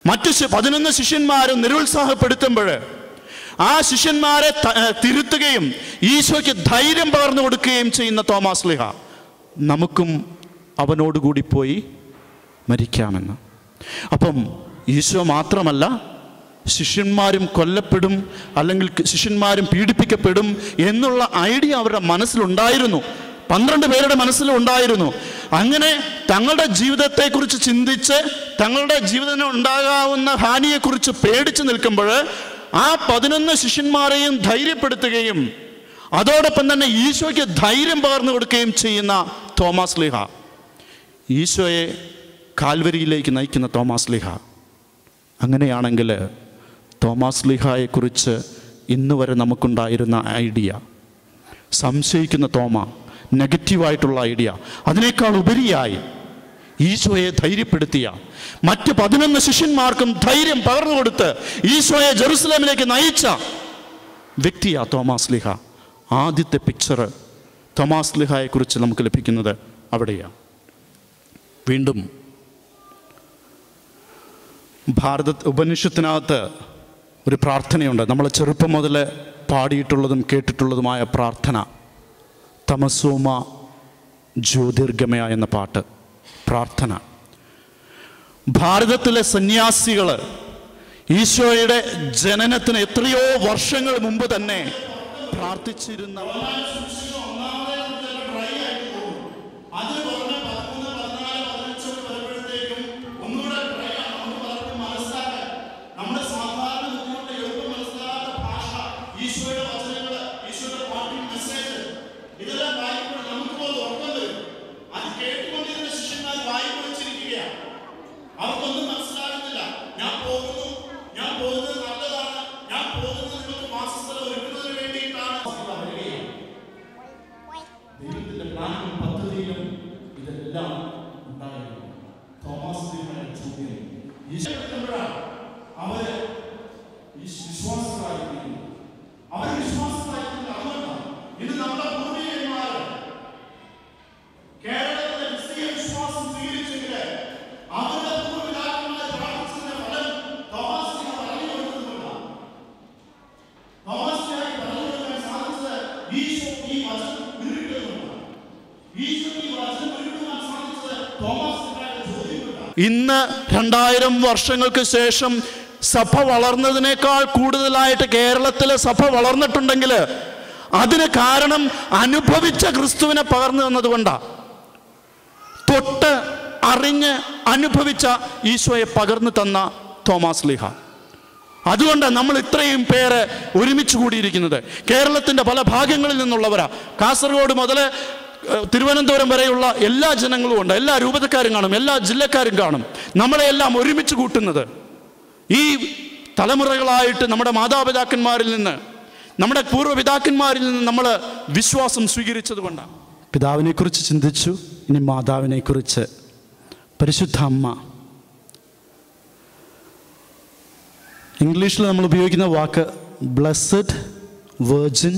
മറ്റു 11 ശിഷ്യന്മാരും നിരുത്സാഹപ്പെടുത്തുമ്പോൾ ആ ശിഷ്യന്മാരെ തിരുത്തുകയും ഈശോയ്ക്ക് ധൈര്യം പകർന്നു കൊടുക്കുകയും ചെയ്യുന്ന തോമാ ശ്ലീഹ നമുക്കും അവനോടുകൂടി പോയി മരിക്കാമെന്ന്. അപ്പം ഈശോ മാത്രമല്ല, ശിഷ്യന്മാരും കൊല്ലപ്പെടും, അല്ലെങ്കിൽ ശിഷ്യന്മാരും പീഡിപ്പിക്കപ്പെടും എന്നുള്ള ഐഡിയ അവരുടെ മനസ്സിലുണ്ടായിരുന്നു. 12 പേരുടെ മനസ്സിലുണ്ടായിരുന്നു. അങ്ങനെ തങ്ങളുടെ ജീവിതത്തെക്കുറിച്ച് ചിന്തിച്ച് തങ്ങളുടെ ജീവിതത്തിന് ഉണ്ടാകാവുന്ന ഹാനിയെക്കുറിച്ച് പേടിച്ച് നിൽക്കുമ്പോൾ ആ 11 ശിഷ്യന്മാരെയും ധൈര്യപ്പെടുത്തുകയും അതോടൊപ്പം തന്നെ ഈശോയ്ക്ക് ധൈര്യം പകർന്നു കൊടുക്കുകയും ചെയ്യുന്ന തോമാ ശ്ലീഹ, ഈശോയെ കാൽവരിയിലേക്ക് നയിക്കുന്ന തോമാ ശ്ലീഹ. അങ്ങനെയാണെങ്കിൽ തോമാ ശ്ലീഹായെക്കുറിച്ച് ഇന്ന് വരെ നമുക്കുണ്ടായിരുന്ന ഐഡിയ, സംശയിക്കുന്ന തോമ, നെഗറ്റീവായിട്ടുള്ള ഐഡിയ, അതിനേക്കാൾ ഉപരിയായി ഈശോയെ ധൈര്യപ്പെടുത്തിയ മറ്റ് 11 ശിഷ്യന്മാർക്കും ധൈര്യം പകർന്നു കൊടുത്ത് ഈശോയെ ജെറുസലേമിലേക്ക് നയിച്ച വ്യക്തിയാ തോമാ ശ്ലീഹ. ആദ്യത്തെ പിക്ചർ തോമാ ശ്ലീഹായെക്കുറിച്ച് നമുക്ക് ലഭിക്കുന്നത് അവിടെയാണ്. വീണ്ടും ഉപനിഷത്തിനകത്ത് ഒരു പ്രാർത്ഥനയുണ്ട്, നമ്മൾ ചെറുപ്പം മുതൽ പാടിയിട്ടുള്ളതും കേട്ടിട്ടുള്ളതുമായ പ്രാർത്ഥന, തമസോമ ജ്യോതിർഗമയ എന്ന പ്രാർത്ഥന. ഭാരതത്തിലെ സന്യാസികൾ ഈശോയുടെ ജനനത്തിന് എത്രയോ വർഷങ്ങൾ മുമ്പ് തന്നെ പ്രാർത്ഥിച്ചിരുന്ന ഇന്ന് 2000 വർഷങ്ങൾക്ക് ശേഷം സഭ വളർന്നതിനേക്കാൾ കൂടുതലായിട്ട് കേരളത്തിലെ സഭ വളർന്നിട്ടുണ്ടെങ്കിൽ അതിന് കാരണം അനുഭവിച്ച ക്രിസ്തുവിനെ പകർന്നു തന്നതുകൊണ്ടാണ്. തൊട്ട് അറിഞ്ഞ് അനുഭവിച്ച ഈശോയെ പകർന്നു തന്ന തോമാ ശ്ലീഹ. അതുകൊണ്ടാണ് നമ്മൾ ഇത്രയും പേര് ഒരുമിച്ച് കൂടിയിരിക്കുന്നത്. കേരളത്തിൻ്റെ പല ഭാഗങ്ങളിൽ നിന്നുള്ളവരാ. കാസർഗോഡ് മുതൽ തിരുവനന്തപുരം വരെയുള്ള എല്ലാ ജനങ്ങളും ഉണ്ട്. എല്ലാ രൂപതക്കാരും കാണും, എല്ലാ ജില്ലക്കാരും കാണും. നമ്മളെല്ലാം ഒരുമിച്ച് കൂട്ടുന്നത് ഈ തലമുറകളായിട്ട് നമ്മുടെ മാതാപിതാക്കന്മാരിൽ നിന്ന്, നമ്മുടെ പൂർവ്വപിതാക്കന്മാരിൽ നിന്ന് നമ്മൾ വിശ്വാസം സ്വീകരിച്ചത് കൊണ്ടാണ്. പിതാവിനെക്കുറിച്ച് ചിന്തിച്ചു, ഇനി മാതാവിനെക്കുറിച്ച്. പരിശുദ്ധ അമ്മ, ഇംഗ്ലീഷിൽ നമ്മൾ ഉപയോഗിക്കുന്ന വാക്ക് blessed virgin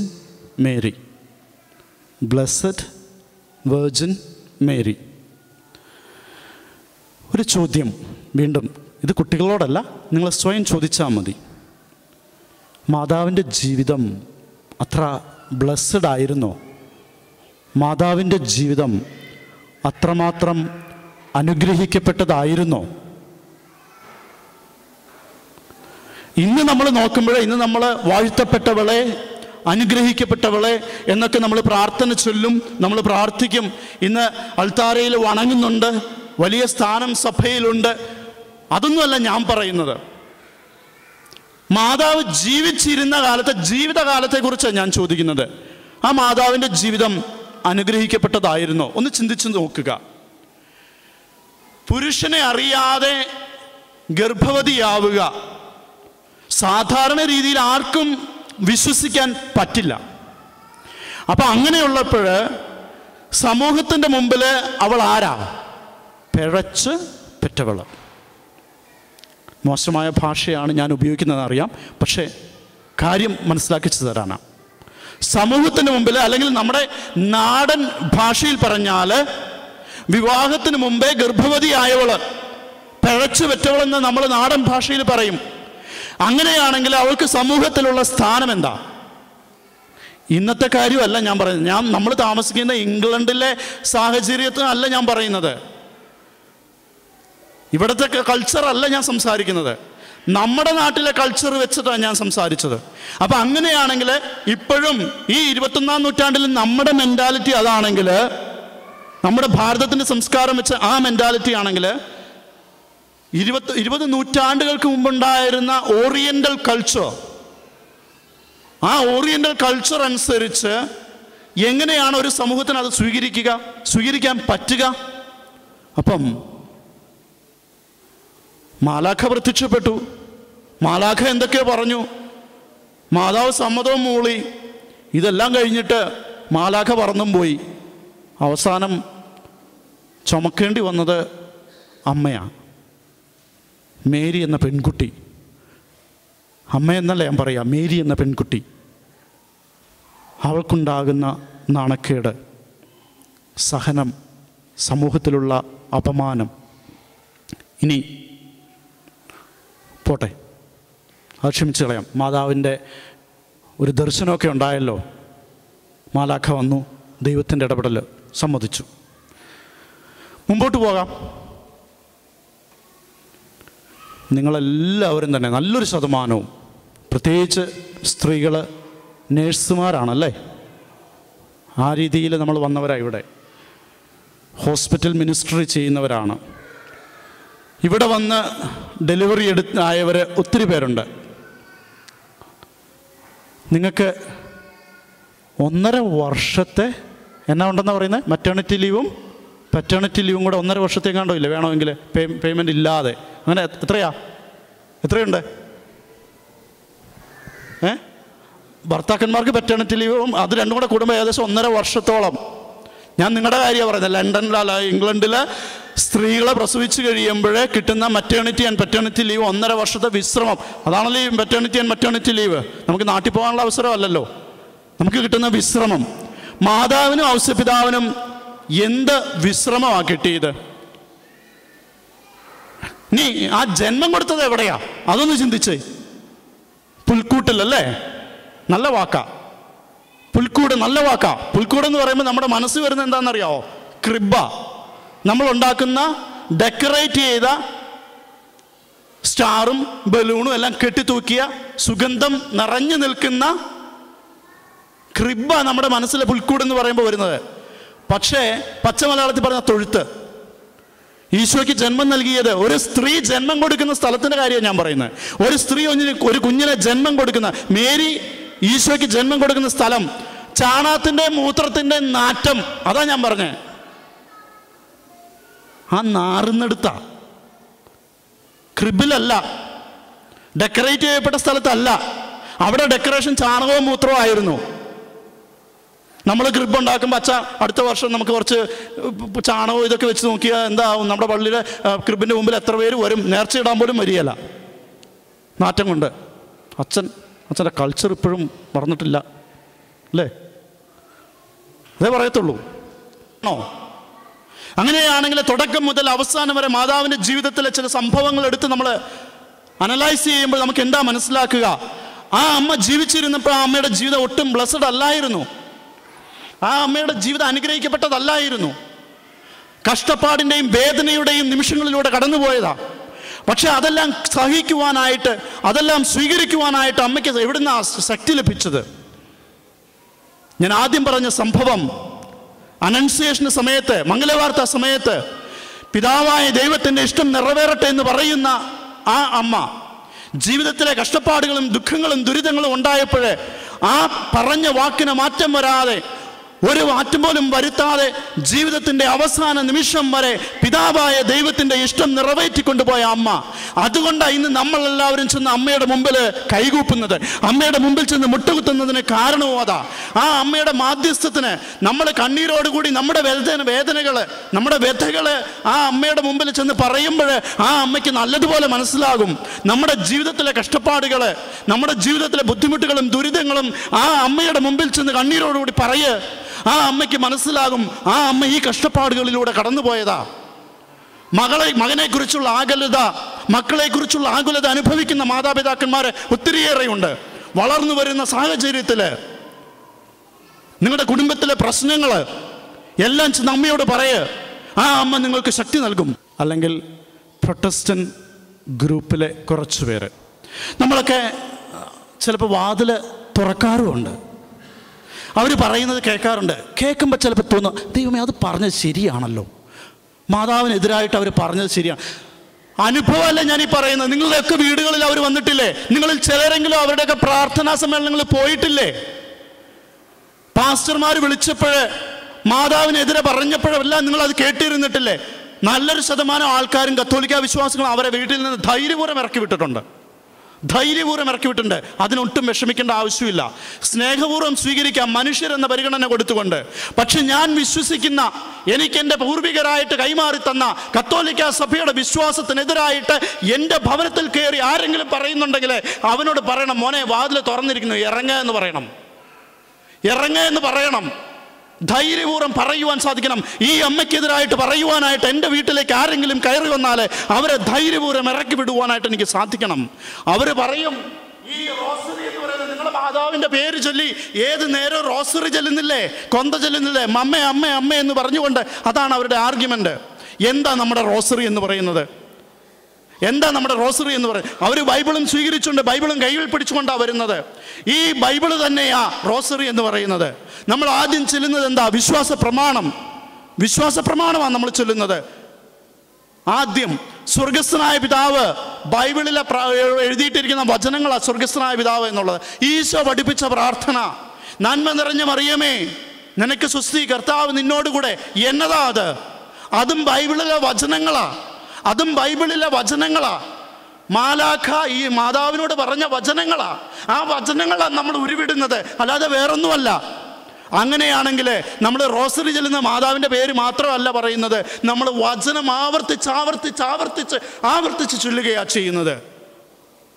Mary. Blessed virgin Mary. ഒരു ചോദ്യം, വീണ്ടും ഇത് കുട്ടികളോടല്ല, നിങ്ങൾ സ്വയം ചോദിച്ചാൽ മതി. മാതാവിൻ്റെ ജീവിതം അത്ര ബ്ലെസ്സഡ് ആയിരുന്നോ? മാതാവിൻ്റെ ജീവിതം അത്രമാത്രം അനുഗ്രഹിക്കപ്പെട്ടതായിരുന്നോ? ഇന്ന് നമ്മൾ നോക്കുമ്പോൾ, ഇന്ന് നമ്മൾ വാഴ്ത്തപ്പെട്ടവളെ, അനുഗ്രഹിക്കപ്പെട്ടവളെ എന്നൊക്കെ നമ്മൾ പ്രാർത്ഥന ചൊല്ലും, നമ്മൾ പ്രാർത്ഥിക്കും. ഇന്ന് അൾത്താരയിൽ വണങ്ങുന്നുണ്ട്, വലിയ സ്ഥാനം സഭയിലുണ്ട്. അതൊന്നുമല്ല ഞാൻ പറയുന്നത്. മാതാവ് ജീവിച്ചിരുന്ന കാലത്തെ ജീവിതകാലത്തെക്കുറിച്ചാണ് ഞാൻ ചോദിക്കുന്നത്. ആ മാതാവിൻ്റെ ജീവിതം അനുഗ്രഹിക്കപ്പെട്ടതായിരുന്നോ? ഒന്ന് ചിന്തിച്ചു നോക്കുക. പുരുഷനെ അറിയാതെ ഗർഭവതിയാവുക സാധാരണ രീതിയിൽ ആർക്കും വിശ്വസിക്കാൻ പറ്റില്ല. അപ്പം അങ്ങനെയുള്ളപ്പോൾ സമൂഹത്തിൻ്റെ മുമ്പിൽ അവൾ ആരാ? പിഴച്ച് പെറ്റവൾ. മോശമായ ഭാഷയാണ് ഞാൻ ഉപയോഗിക്കുന്നതെന്ന് അറിയാം, പക്ഷേ കാര്യം മനസ്സിലാക്കിച്ചു തരാനാണ്. സമൂഹത്തിന് മുമ്പിൽ, അല്ലെങ്കിൽ നമ്മുടെ നാടൻ ഭാഷയിൽ പറഞ്ഞാൽ വിവാഹത്തിന് മുമ്പേ ഗർഭവതിയായവൾ, പിഴച്ചു പെറ്റവളെന്ന് നമ്മൾ നാടൻ ഭാഷയിൽ പറയും. അങ്ങനെയാണെങ്കിൽ അവൾക്ക് സമൂഹത്തിലുള്ള സ്ഥാനം എന്താ? ഇന്നത്തെ കാര്യമല്ല ഞാൻ പറയുന്നത്. നമ്മൾ താമസിക്കുന്ന ഇംഗ്ലണ്ടിലെ സാഹചര്യത്തിനല്ല ഞാൻ പറയുന്നത്. ഇവിടുത്തെ കൾച്ചറല്ല ഞാൻ സംസാരിക്കുന്നത്. നമ്മുടെ നാട്ടിലെ കൾച്ചർ വെച്ചിട്ടാണ് ഞാൻ സംസാരിച്ചത്. അപ്പം അങ്ങനെയാണെങ്കിൽ ഇപ്പോഴും ഈ 21-ാം നൂറ്റാണ്ടിൽ നമ്മുടെ മെൻറ്റാലിറ്റി അതാണെങ്കിൽ, നമ്മുടെ ഭാരതത്തിൻ്റെ സംസ്കാരം വെച്ച് ആ മെൻറ്റാലിറ്റി ആണെങ്കിൽ 20 നൂറ്റാണ്ടുകൾക്ക് മുമ്പുണ്ടായിരുന്ന ഓറിയൻ്റൽ കൾച്ചർ, ആ ഓറിയൻ്റൽ കൾച്ചർ അനുസരിച്ച് എങ്ങനെയാണ് ഒരു സമൂഹത്തിന് അത് സ്വീകരിക്കാൻ പറ്റുക? അപ്പം മാലാഖ പ്രത്യക്ഷപ്പെട്ടു. മാലാഖ എന്തൊക്കെയോ പറഞ്ഞു, മാതാവ് സമ്മതവും മൂളി. ഇതെല്ലാം കഴിഞ്ഞിട്ട് മാലാഖ പറന്നും പോയി. അവസാനം ചുമക്കേണ്ടി വന്നത് അമ്മയാണ്, മേരി എന്ന പെൺകുട്ടി. അമ്മയെന്നല്ല ഞാൻ പറയാം, മേരി എന്ന പെൺകുട്ടി. അവൾക്കുണ്ടാകുന്ന നാണക്കേട്, സഹനം, സമൂഹത്തിലുള്ള അപമാനം. ഇനി പോട്ടെ, അത് ക്ഷമിച്ച് കളയാം. മാതാവിൻ്റെ ഒരു ദർശനമൊക്കെ ഉണ്ടായല്ലോ. മാലാഖ വന്നു, ദൈവത്തിൻ്റെ ഇടപെടൽ സമ്മതിച്ചു. മുമ്പോട്ട് പോകാം. നിങ്ങളെല്ലാവരും തന്നെ നല്ലൊരു ശതമാനവും, പ്രത്യേകിച്ച് സ്ത്രീകൾ നേഴ്സുമാരാണല്ലേ. ആ രീതിയിൽ നമ്മൾ വന്നവരാണ്. ഇവിടെ ഹോസ്പിറ്റൽ മിനിസ്ട്രി ചെയ്യുന്നവരാണ്. ഇവിടെ വന്ന് ഡെലിവറി ആയവർ ഒത്തിരി പേരുണ്ട്. നിങ്ങൾക്ക് 1.5 വർഷത്തെ എന്നാ ഉണ്ടെന്നാണ് പറയുന്നത്, മെറ്റേണിറ്റി ലീവും പെറ്റേണിറ്റി ലീവും കൂടെ 1.5 വർഷത്തേക്കാണ്ടോ ഇല്ല വേണമെങ്കിൽ, പേയ്മെൻറ്റ് ഇല്ലാതെ. അങ്ങനെ എത്രയുണ്ട്? ഭർത്താക്കന്മാർക്ക് പെറ്റേണിറ്റി ലീവും അത് രണ്ടും കൂടെ കൂടുമ്പോൾ ഏകദേശം 1.5 വർഷത്തോളം. ഞാൻ നിങ്ങളുടെ കാര്യമാണ് പറയുന്നത്. ലണ്ടനിലല്ല, ഇംഗ്ലണ്ടിൽ സ്ത്രീകളെ പ്രസവിച്ച് കഴിയുമ്പോഴേ കിട്ടുന്ന മെറ്റേണിറ്റി ആൻഡ് പെറ്റേണിറ്റി ലീവ് 1.5 വർഷത്തെ വിശ്രമം. അതാണല്ലോ ഈ മെറ്റേണിറ്റി ആൻഡ് മെറ്റേണിറ്റി ലീവ്. നമുക്ക് നാട്ടിൽ പോകാനുള്ള അവസരമല്ലല്ലോ, നമുക്ക് കിട്ടുന്ന വിശ്രമം. മാതാവിനും ഔസപിതാവിനും എന്ത് വിശ്രമമാണ് കിട്ടിയത്? നീ ആ ജന്മം കൊടുത്തത് എവിടെയാ? അതൊന്ന് ചിന്തിച്ചേ. പുൽക്കൂട്ടിലല്ലേ? നല്ല വാക്കാ പുൽക്കൂട്, നല്ല വാക്കാ. പുൽക്കൂടെന്ന് പറയുമ്പോൾ നമ്മുടെ മനസ്സ് വരുന്നത് എന്താണെന്നറിയാവോ? ക്രിബ. നമ്മൾ ഉണ്ടാക്കുന്ന ഡെക്കറേറ്റ് ചെയ്ത സ്റ്റാറും ബലൂണും എല്ലാം കെട്ടിത്തൂക്കിയ സുഗന്ധം നിറഞ്ഞു നിൽക്കുന്ന ക്രിബ നമ്മുടെ മനസ്സിലെ പുൽക്കൂട് എന്ന് പറയുമ്പോൾ വരുന്നത്. പക്ഷേ പച്ച മലയാളത്തിൽ പറഞ്ഞ തൊഴുത്ത്. ഈശോയ്ക്ക് ജന്മം നൽകിയത്, ഒരു സ്ത്രീ ജന്മം കൊടുക്കുന്ന സ്ഥലത്തിൻ്റെ കാര്യമാണ് ഞാൻ പറയുന്നത്. ഒരു സ്ത്രീ ഒരു കുഞ്ഞിനെ ജന്മം കൊടുക്കുന്ന, മേരി ഈശോയ്ക്ക് ജന്മം കൊടുക്കുന്ന സ്ഥലം, ചാണകത്തിൻ്റെ മൂത്രത്തിൻ്റെ നാറ്റം, അതാ ഞാൻ പറഞ്ഞത്. ആ നാറുന്നെടുത്ത ക്രിബിലല്ല, ഡെക്കറേറ്റ് ചെയ്യപ്പെട്ട സ്ഥലത്തല്ല. അവിടെ ഡെക്കറേഷൻ ചാണകവും മൂത്രവും ആയിരുന്നു. നമ്മൾ ക്രിബ് ഉണ്ടാക്കുമ്പോൾ അടുത്ത വർഷം നമുക്ക് കുറച്ച് ചാണകവും ഇതൊക്കെ വെച്ച് നോക്കിയാൽ എന്താവും? നമ്മുടെ പള്ളിയിലെ ക്രിബിൻ്റെ മുമ്പിൽ എത്ര പേര് വരും? നേർച്ചയിടാൻ പോലും വരികയല്ല, നാറ്റം കൊണ്ട്. അച്ഛൻ്റെ കൾച്ചർ ഇപ്പോഴും മറന്നിട്ടില്ല അല്ലേ? അതേ പറയത്തുള്ളൂ. ആണോ? അങ്ങനെയാണെങ്കിൽ തുടക്കം മുതൽ അവസാനം വരെ മാതാവിൻ്റെ ജീവിതത്തിലെ ചില സംഭവങ്ങൾ എടുത്ത് നമ്മൾ അനലൈസ് ചെയ്യുമ്പോൾ നമുക്ക് എന്താ മനസ്സിലാക്കുക? ആ അമ്മ ജീവിച്ചിരുന്നപ്പോൾ ആ അമ്മയുടെ ജീവിതം ഒട്ടും ബ്ലെസ്ഡ് അല്ലായിരുന്നു. ആ അമ്മയുടെ ജീവിതം അനുഗ്രഹിക്കപ്പെട്ടതല്ലായിരുന്നു. കഷ്ടപ്പാടിൻ്റെയും വേദനയുടെയും നിമിഷങ്ങളിലൂടെ കടന്നുപോയതാ. പക്ഷെ അതെല്ലാം സഹിക്കുവാനായിട്ട്, അതെല്ലാം സ്വീകരിക്കുവാനായിട്ട് അമ്മയ്ക്ക് എവിടുന്നാണ് ശക്തി ലഭിച്ചത്? ഞാൻ ആദ്യം പറഞ്ഞ സംഭവം, അനൻസിയേഷന് സമയത്ത്, മംഗലവാർത്ത സമയത്ത് പിതാവായ ദൈവത്തിൻ്റെ ഇഷ്ടം നിറവേറട്ടെ എന്ന് പറയുന്ന ആ അമ്മ ജീവിതത്തിലെ കഷ്ടപ്പാടുകളും ദുഃഖങ്ങളും ദുരിതങ്ങളും ഉണ്ടായപ്പോൾ ആ പറഞ്ഞ വാക്കിന് മാറ്റം വരാതെ, ഒരു മാറ്റം പോലും വരുത്താതെ ജീവിതത്തിൻ്റെ അവസാന നിമിഷം വരെ പിതാവായ ദൈവത്തിൻ്റെ ഇഷ്ടം നിറവേറ്റിക്കൊണ്ടുപോയ അമ്മ. അതുകൊണ്ടാണ് ഇന്ന് നമ്മളെല്ലാവരും ചെന്ന് അമ്മയുടെ മുമ്പിൽ കൈകൂപ്പുന്നത്, അമ്മയുടെ മുമ്പിൽ ചെന്ന് മുട്ടുകുത്തുന്നതിന് കാരണവും അതാ. ആ അമ്മയുടെ മാധ്യസ്ഥത്തിന് നമ്മൾ കണ്ണീരോടുകൂടി നമ്മുടെ വേദനകൾ, നമ്മുടെ വ്യഥകൾ ആ അമ്മയുടെ മുമ്പിൽ ചെന്ന് പറയുമ്പോൾ ആ അമ്മയ്ക്ക് നല്ലതുപോലെ മനസ്സിലാകും. നമ്മുടെ ജീവിതത്തിലെ കഷ്ടപ്പാടുകൾ, നമ്മുടെ ജീവിതത്തിലെ ബുദ്ധിമുട്ടുകളും ദുരിതങ്ങളും ആ അമ്മയുടെ മുമ്പിൽ ചെന്ന് കണ്ണീരോടുകൂടി ആ അമ്മയ്ക്ക് മനസ്സിലാകും. ആ അമ്മ ഈ കഷ്ടപ്പാടുകളിലൂടെ കടന്നുപോയതാ. മകനെക്കുറിച്ചുള്ള ആകുലത, മക്കളെക്കുറിച്ചുള്ള ആകുലത അനുഭവിക്കുന്ന മാതാപിതാക്കന്മാർ ഒത്തിരിയേറെയുണ്ട്. വളർന്നു വരുന്ന സാഹചര്യത്തിൽ നിങ്ങളുടെ കുടുംബത്തിലെ പ്രശ്നങ്ങൾ എല്ലാം അമ്മയോട് പറയ്, ആ അമ്മ നിങ്ങൾക്ക് ശക്തി നൽകും. അല്ലെങ്കിൽ പ്രൊട്ടസ്റ്റന്റ് ഗ്രൂപ്പിലെ കുറച്ച് പേര്, നമ്മളൊക്കെ ചിലപ്പോൾ വാതിൽ തുറക്കാറുമുണ്ട്. അവർ പറയുന്നത് കേൾക്കാറുണ്ട്. കേൾക്കുമ്പോൾ ചിലപ്പോൾ തോന്നും, ദൈവമേ അത് പറഞ്ഞത് ശരിയാണല്ലോ, മാതാവിനെതിരായിട്ട് അവർ പറഞ്ഞത് ശരിയാണ്. അനുഭവമല്ല ഞാനീ പറയുന്നത്. നിങ്ങളുടെയൊക്കെ വീടുകളിൽ അവർ വന്നിട്ടില്ലേ? നിങ്ങളിൽ ചിലരെങ്കിലും അവരുടെയൊക്കെ പ്രാർത്ഥനാ സമ്മേളനങ്ങളിൽ പോയിട്ടില്ലേ? പാസ്റ്റർമാർ വിളിച്ചപ്പോഴേ, മാതാവിനെതിരെ പറഞ്ഞപ്പോഴെല്ലാം നിങ്ങളത് കേട്ടിരുന്നിട്ടില്ലേ? നല്ലൊരു ശതമാനം ആൾക്കാരും കത്തോലിക്ക വിശ്വാസികളും അവരെ വീട്ടിൽ നിന്ന് ധൈര്യപൂർവ്വം ഇറക്കി വിട്ടിട്ടുണ്ട്. അതിനൊട്ടും വിഷമിക്കേണ്ട ആവശ്യമില്ല. സ്നേഹപൂർവ്വം സ്വീകരിക്കാം, മനുഷ്യരെന്ന പരിഗണന കൊടുത്തുകൊണ്ട്. പക്ഷെ ഞാൻ വിശ്വസിക്കുന്ന, എനിക്ക് എൻ്റെ പൂർവികരായിട്ട് കൈമാറി തന്ന കത്തോലിക്ക സഭയുടെ വിശ്വാസത്തിനെതിരായിട്ട് എൻ്റെ ഭവനത്തിൽ കയറി ആരെങ്കിലും പറയുന്നുണ്ടെങ്കിൽ അവനോട് പറയണം, മോനെ വാതിൽ തുറന്നിരിക്കുന്നു, ഇറങ്ങുക എന്ന് പറയണം. ധൈര്യപൂർവ്വം പറയുവാൻ സാധിക്കണം. ഈ അമ്മയ്ക്കെതിരായിട്ട് പറയുവാനായിട്ട് എൻ്റെ വീട്ടിലേക്ക് ആരെങ്കിലും കയറി വന്നാൽ അവരെ ധൈര്യപൂർവ്വം ഇറക്കി വിടുവാനായിട്ട് എനിക്ക് സാധിക്കണം. അവർ പറയും, ഈ റോസറി എന്ന് പറയുന്നത്, നിങ്ങളുടെ മാതാവിൻ്റെ പേര് ചൊല്ലി ഏത് നേരം റോസറി ചെല്ലുന്നില്ലേ, കൊന്ത ചെല്ലുന്നില്ലേ, അമ്മ അമ്മ അമ്മ എന്ന് പറഞ്ഞുകൊണ്ട്, അതാണ് അവരുടെ ആർഗ്യുമെൻ്റ്. എന്താ നമ്മുടെ റോസറി എന്ന് പറയുന്നത്? അവർ ബൈബിളും സ്വീകരിച്ചുകൊണ്ട്, ബൈബിളും കയ്യിൽ പിടിച്ചുകൊണ്ടാണ് വരുന്നത്. ഈ ബൈബിള് തന്നെയാ റോസറി എന്ന് പറയുന്നത്. നമ്മൾ ആദ്യം ചൊല്ലുന്നത് എന്താ? വിശ്വാസ പ്രമാണമാണ് നമ്മൾ ചൊല്ലുന്നത്. ആദ്യം സ്വർഗസ്ഥനായ പിതാവ്, ബൈബിളിലെ എഴുതിയിട്ടിരിക്കുന്ന വചനങ്ങളാണ് സ്വർഗസ്ഥനായ പിതാവ് എന്നുള്ളത്. ഈശോ പഠിപ്പിച്ച പ്രാർത്ഥന, നന്മ നിറഞ്ഞ മറിയമേ നിനക്ക് സ്വസ്തി, കർത്താവ് നിന്നോടുകൂടെ, എന്നതാ അത്? അതും ബൈബിളിലെ വചനങ്ങളാ. മാലാഖ ഈ മാതാവിനോട് പറഞ്ഞ വചനങ്ങളാ. ആ വചനങ്ങളാണ് നമ്മൾ ഉരുവിടുന്നത്, അല്ലാതെ വേറൊന്നുമല്ല. അങ്ങനെയാണെങ്കിൽ നമ്മൾ റോസറി ചെല്ലുന്ന മാതാവിൻ്റെ പേര് മാത്രമല്ല പറയുന്നത്, നമ്മൾ വചനം ആവർത്തിച്ച് ചൊല്ലുകയാണ് ചെയ്യുന്നത്.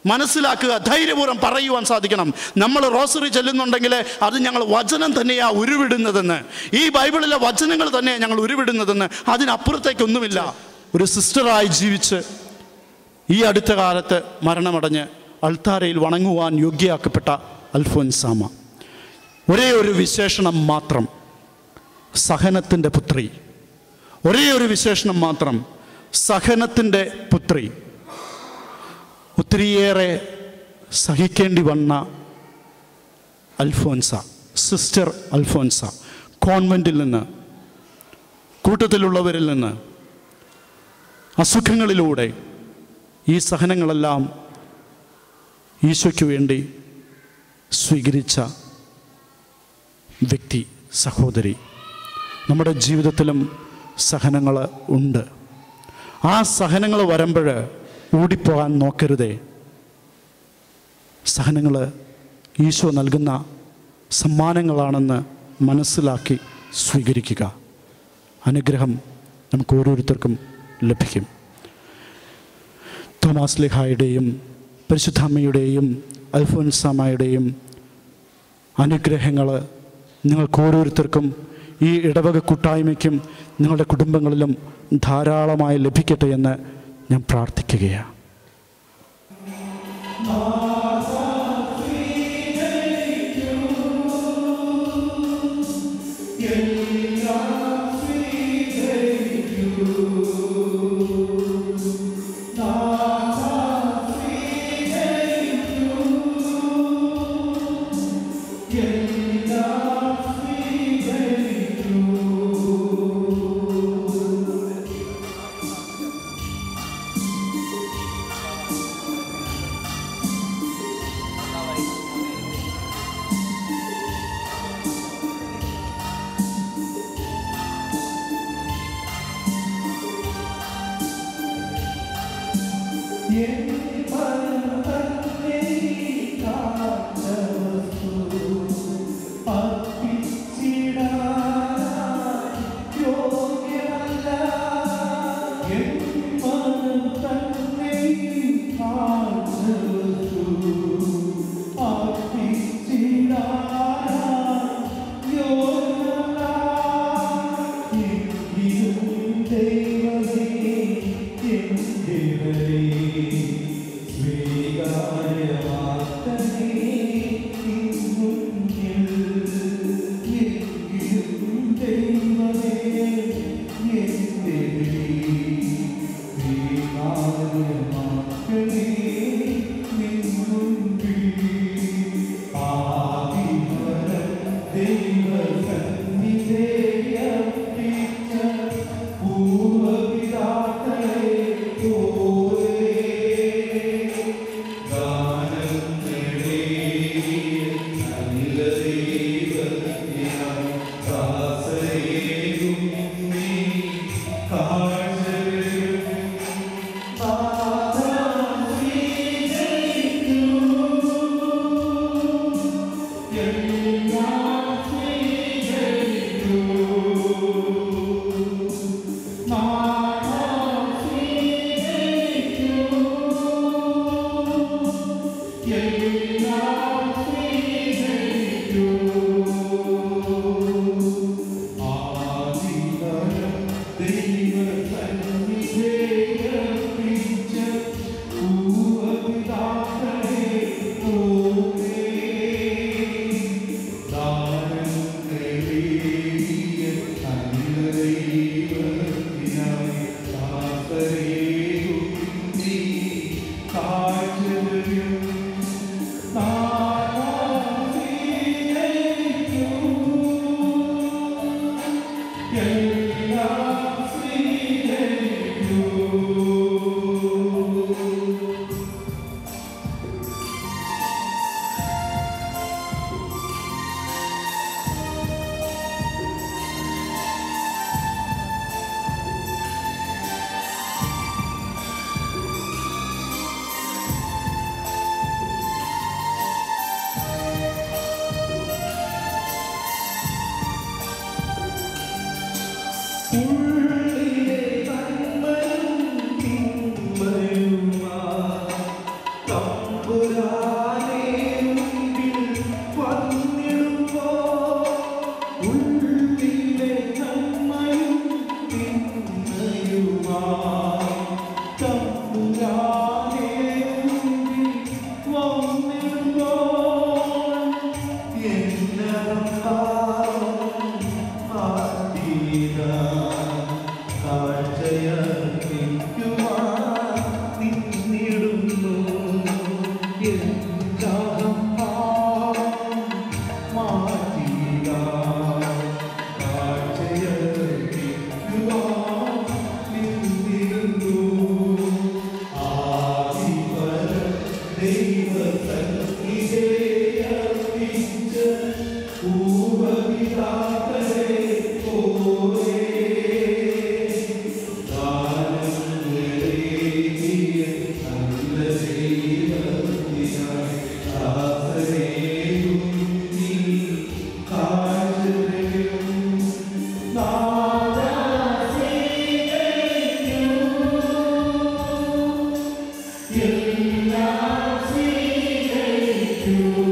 മനസ്സിലാക്കുക, ധൈര്യപൂർവ്വം പറയുവാൻ സാധിക്കണം. നമ്മൾ റോസറി ചെല്ലുന്നുണ്ടെങ്കിൽ അത് ഞങ്ങൾ വചനം തന്നെയാണ് ഉരുവിടുന്നതെന്ന്, ഈ ബൈബിളിലെ വചനങ്ങൾ തന്നെയാണ് ഞങ്ങൾ ഉരുവിടുന്നതെന്ന്, അതിനപ്പുറത്തേക്കൊന്നുമില്ല. ഒരു സിസ്റ്ററായി ജീവിച്ച് ഈ അടുത്ത കാലത്ത് മരണമടഞ്ഞ് അൾത്താരയിൽ വണങ്ങുവാൻ യോഗ്യയാക്കപ്പെട്ട അൽഫോൻസാമ, ഒരേ ഒരു വിശേഷണം മാത്രം, സഹനത്തിൻ്റെ പുത്രി. ഒരേ ഒരു വിശേഷണം മാത്രം, സഹനത്തിൻ്റെ പുത്രി. ഒത്തിരിയേറെ സഹിക്കേണ്ടി വന്ന അൽഫോൻസ, സിസ്റ്റർ അൽഫോൻസ, കോൺവെൻറ്റിൽ നിന്ന്, കൂട്ടത്തിലുള്ളവരിൽ നിന്ന്, അസുഖങ്ങളിലൂടെ ഈ സഹനങ്ങളെല്ലാം ഈശോയ്ക്ക് വേണ്ടി സ്വീകരിച്ച വ്യക്തി, സഹോദരി. നമ്മുടെ ജീവിതത്തിലും സഹനങ്ങൾ ഉണ്ട്. ആ സഹനങ്ങൾ വരുമ്പോൾ ഓടിപ്പോകാൻ നോക്കരുതേ. സഹനങ്ങൾ ഈശോ നൽകുന്ന സമ്മാനങ്ങളാണെന്ന് മനസ്സിലാക്കി സ്വീകരിക്കുക. അനുഗ്രഹം നമുക്ക് ഓരോരുത്തർക്കും ലഭിക്കും. തോമാസ് ലീഹായുടെയും പരിശുദ്ധാമ്മയുടെയും അൽഫോൻസാമ്മയുടെയും അനുഗ്രഹങ്ങൾ നിങ്ങൾക്ക് ഓരോരുത്തർക്കും, ഈ ഇടവക കൂട്ടായ്മയ്ക്കും നിങ്ങളുടെ കുടുംബങ്ങളിലും ധാരാളമായി ലഭിക്കട്ടെ എന്ന് ഞാൻ പ്രാർത്ഥിക്കുകയാണ്. you.